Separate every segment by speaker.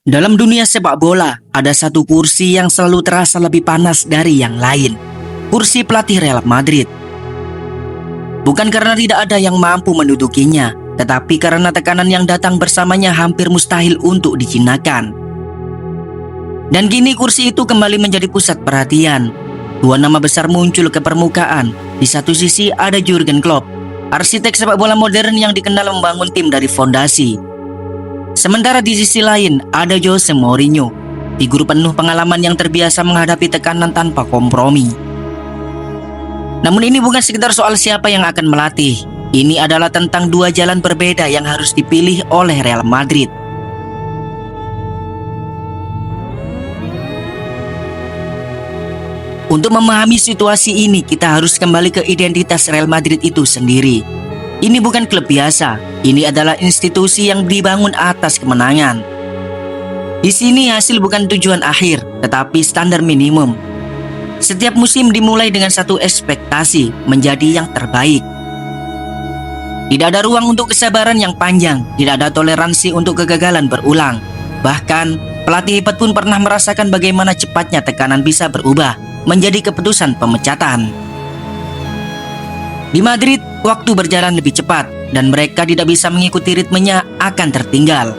Speaker 1: Dalam dunia sepak bola, ada satu kursi yang selalu terasa lebih panas dari yang lain. Kursi pelatih Real Madrid. Bukan karena tidak ada yang mampu mendudukinya, tetapi karena tekanan yang datang bersamanya hampir mustahil untuk dijinakan. Dan kini kursi itu kembali menjadi pusat perhatian. Dua nama besar muncul ke permukaan. Di satu sisi ada Jurgen Klopp, arsitek sepak bola modern yang dikenal membangun tim dari fondasi. Sementara di sisi lain ada Jose Mourinho, figur penuh pengalaman yang terbiasa menghadapi tekanan tanpa kompromi. Namun ini bukan sekedar soal siapa yang akan melatih. Ini adalah tentang dua jalan berbeda yang harus dipilih oleh Real Madrid. Untuk memahami situasi ini, kita harus kembali ke identitas Real Madrid itu sendiri. Ini bukan klub biasa, ini adalah institusi yang dibangun atas kemenangan. Di sini hasil bukan tujuan akhir, tetapi standar minimum. Setiap musim dimulai dengan satu ekspektasi, menjadi yang terbaik. Tidak ada ruang untuk kesabaran yang panjang, tidak ada toleransi untuk kegagalan berulang. Bahkan, pelatih hebat pun pernah merasakan bagaimana cepatnya tekanan bisa berubah menjadi keputusan pemecatan. Di Madrid, waktu berjalan lebih cepat dan mereka tidak bisa mengikuti ritmenya akan tertinggal.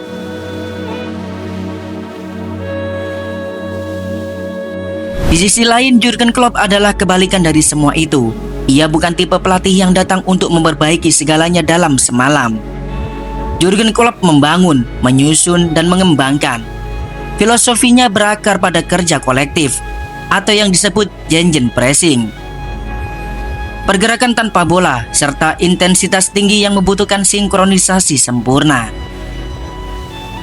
Speaker 1: Di sisi lain, Jurgen Klopp adalah kebalikan dari semua itu. Ia bukan tipe pelatih yang datang untuk memperbaiki segalanya dalam semalam. Jurgen Klopp membangun, menyusun, dan mengembangkan. Filosofinya berakar pada kerja kolektif atau yang disebut gegenpressing. Pergerakan tanpa bola, serta intensitas tinggi yang membutuhkan sinkronisasi sempurna.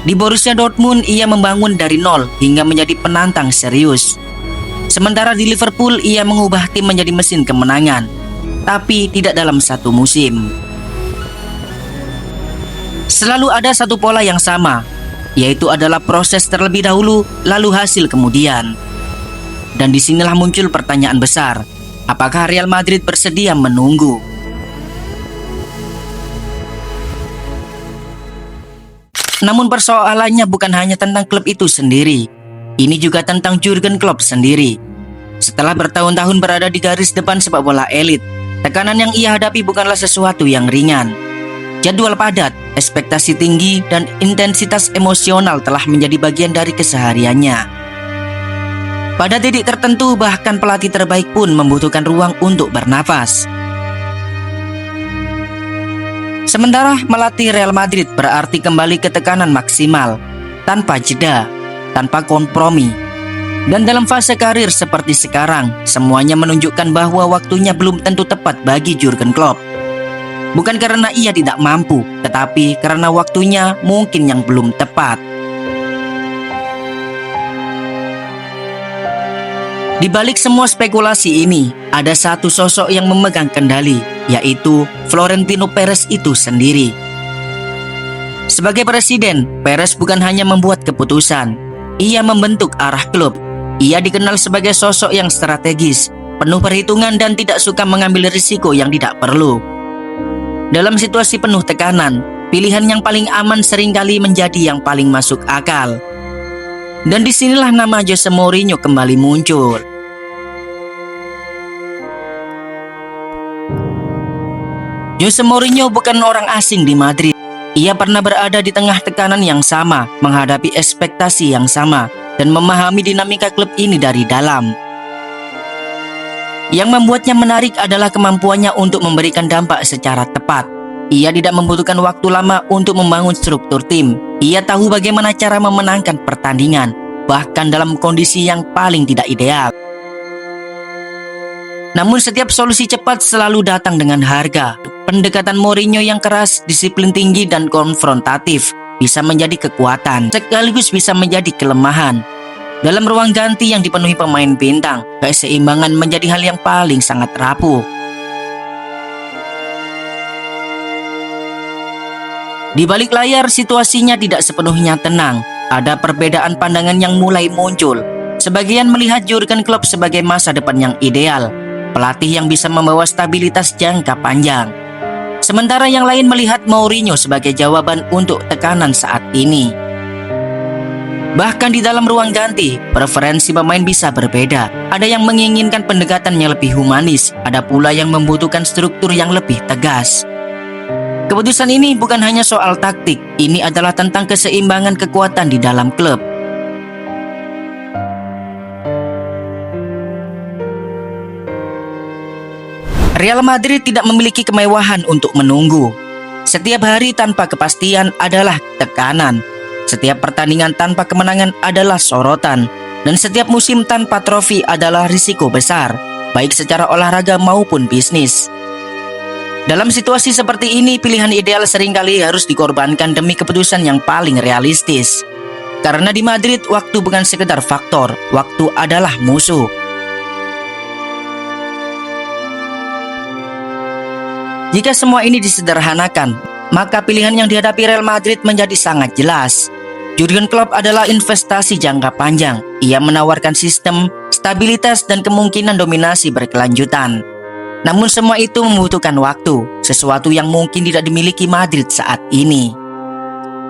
Speaker 1: Di Borussia Dortmund, ia membangun dari nol hingga menjadi penantang serius. Sementara di Liverpool, ia mengubah tim menjadi mesin kemenangan, tapi tidak dalam satu musim. Selalu ada satu pola yang sama, yaitu adalah proses terlebih dahulu, lalu hasil kemudian. Dan disinilah muncul pertanyaan besar. Apakah Real Madrid bersedia menunggu? Namun persoalannya bukan hanya tentang klub itu sendiri. Ini juga tentang Jurgen Klopp sendiri. Setelah bertahun-tahun berada di garis depan sepak bola elit, tekanan yang ia hadapi bukanlah sesuatu yang ringan. Jadwal padat, ekspektasi tinggi, dan intensitas emosional telah menjadi bagian dari kesehariannya. Pada titik tertentu, bahkan pelatih terbaik pun membutuhkan ruang untuk bernafas. Sementara melatih Real Madrid berarti kembali ke tekanan maksimal, tanpa jeda, tanpa kompromi. Dan dalam fase karir seperti sekarang, semuanya menunjukkan bahwa waktunya belum tentu tepat bagi Jurgen Klopp. Bukan karena ia tidak mampu, tetapi karena waktunya mungkin yang belum tepat. Di balik semua spekulasi ini, ada satu sosok yang memegang kendali, yaitu Florentino Perez itu sendiri. Sebagai presiden, Perez bukan hanya membuat keputusan, ia membentuk arah klub. Ia dikenal sebagai sosok yang strategis, penuh perhitungan dan tidak suka mengambil risiko yang tidak perlu. Dalam situasi penuh tekanan, pilihan yang paling aman seringkali menjadi yang paling masuk akal. Dan disinilah nama Jose Mourinho kembali muncul. Jose Mourinho bukan orang asing di Madrid. Ia pernah berada di tengah tekanan yang sama, menghadapi ekspektasi yang sama, dan memahami dinamika klub ini dari dalam. Yang membuatnya menarik adalah kemampuannya untuk memberikan dampak secara tepat. Ia tidak membutuhkan waktu lama untuk membangun struktur tim. Ia tahu bagaimana cara memenangkan pertandingan, bahkan dalam kondisi yang paling tidak ideal. Namun setiap solusi cepat selalu datang dengan harga. Pendekatan Mourinho yang keras, disiplin tinggi, dan konfrontatif bisa menjadi kekuatan, sekaligus bisa menjadi kelemahan. Dalam ruang ganti yang dipenuhi pemain bintang, keseimbangan menjadi hal yang paling sangat rapuh. Di balik layar, situasinya tidak sepenuhnya tenang. Ada perbedaan pandangan yang mulai muncul. Sebagian melihat Jurgen Klopp sebagai masa depan yang ideal, pelatih yang bisa membawa stabilitas jangka panjang. Sementara yang lain melihat Mourinho sebagai jawaban untuk tekanan saat ini. Bahkan di dalam ruang ganti, preferensi pemain bisa berbeda. Ada yang menginginkan pendekatan yang lebih humanis, ada pula yang membutuhkan struktur yang lebih tegas. Keputusan ini bukan hanya soal taktik, ini adalah tentang keseimbangan kekuatan di dalam klub. Real Madrid tidak memiliki kemewahan untuk menunggu. Setiap hari tanpa kepastian adalah tekanan. Setiap pertandingan tanpa kemenangan adalah sorotan, dan setiap musim tanpa trofi adalah risiko besar, baik secara olahraga maupun bisnis. Dalam situasi seperti ini, pilihan ideal seringkali harus dikorbankan demi keputusan yang paling realistis. Karena di Madrid, waktu bukan sekedar faktor, waktu adalah musuh. Jika semua ini disederhanakan, maka pilihan yang dihadapi Real Madrid menjadi sangat jelas. Jurgen Klopp adalah investasi jangka panjang. Ia menawarkan sistem, stabilitas, dan kemungkinan dominasi berkelanjutan. Namun semua itu membutuhkan waktu, sesuatu yang mungkin tidak dimiliki Madrid saat ini.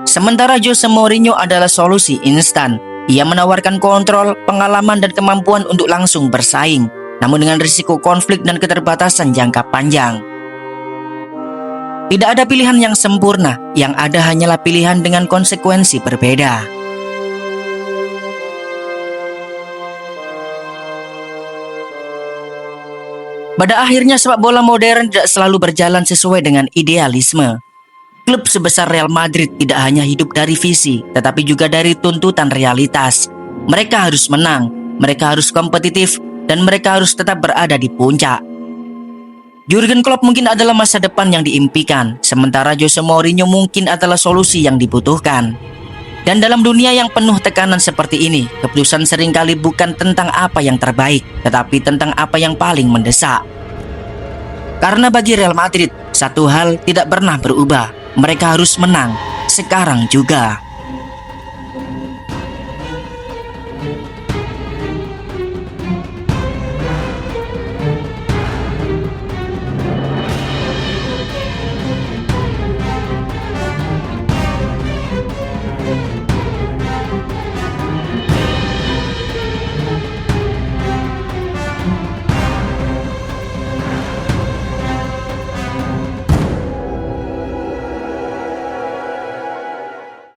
Speaker 1: Sementara Jose Mourinho adalah solusi instan. Ia menawarkan kontrol, pengalaman, dan kemampuan untuk langsung bersaing, namun dengan risiko konflik dan keterbatasan jangka panjang. Tidak ada pilihan yang sempurna, yang ada hanyalah pilihan dengan konsekuensi berbeda. Pada akhirnya sepak bola modern tidak selalu berjalan sesuai dengan idealisme. Klub sebesar Real Madrid tidak hanya hidup dari visi, tetapi juga dari tuntutan realitas. Mereka harus menang, mereka harus kompetitif, dan mereka harus tetap berada di puncak. Jurgen Klopp mungkin adalah masa depan yang diimpikan, sementara Jose Mourinho mungkin adalah solusi yang dibutuhkan. Dan dalam dunia yang penuh tekanan seperti ini, keputusan seringkali bukan tentang apa yang terbaik, tetapi tentang apa yang paling mendesak. Karena bagi Real Madrid, satu hal tidak pernah berubah, mereka harus menang, sekarang juga.